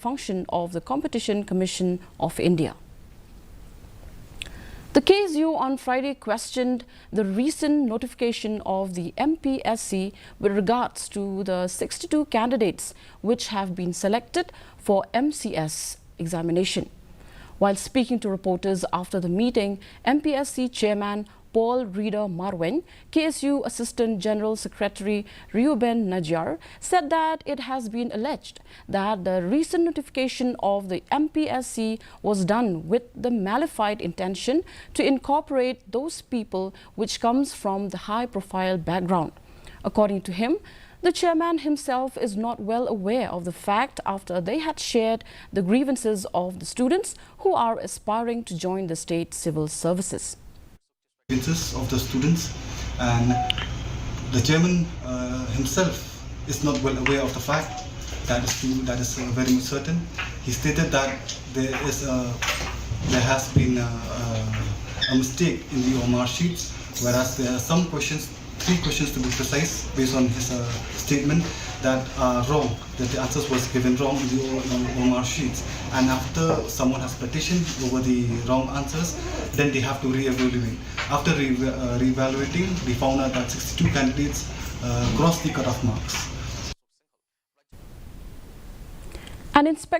function of the Competition Commission of India. The KSU on Friday questioned the recent notification of the Mpsc with regards to the 62 candidates which have been selected for MCS examination. While speaking to reporters after the meeting, Mpsc Chairman Paul Reader Marwen, KSU Assistant General Secretary Reuben Najjar said that it has been alleged that the recent notification of the Mpsc was done with the malified intention to incorporate those people which comes from the high-profile background. According to him, the chairman himself is not well aware of the fact after they had shared the grievances of the students who are aspiring to join the state civil services. Of the students, and the chairman himself is not well aware of the fact. That is very much certain. He stated that there has been a mistake in the OMR sheets, whereas there are some questions, 3 questions to be precise, based on his statement, that are wrong, that the answers was given wrong in the OMR sheets. And after someone has petitioned over the wrong answers, then they have to re-evaluate. After re-evaluating, they found out that 62 candidates crossed the cutoff marks. An inspector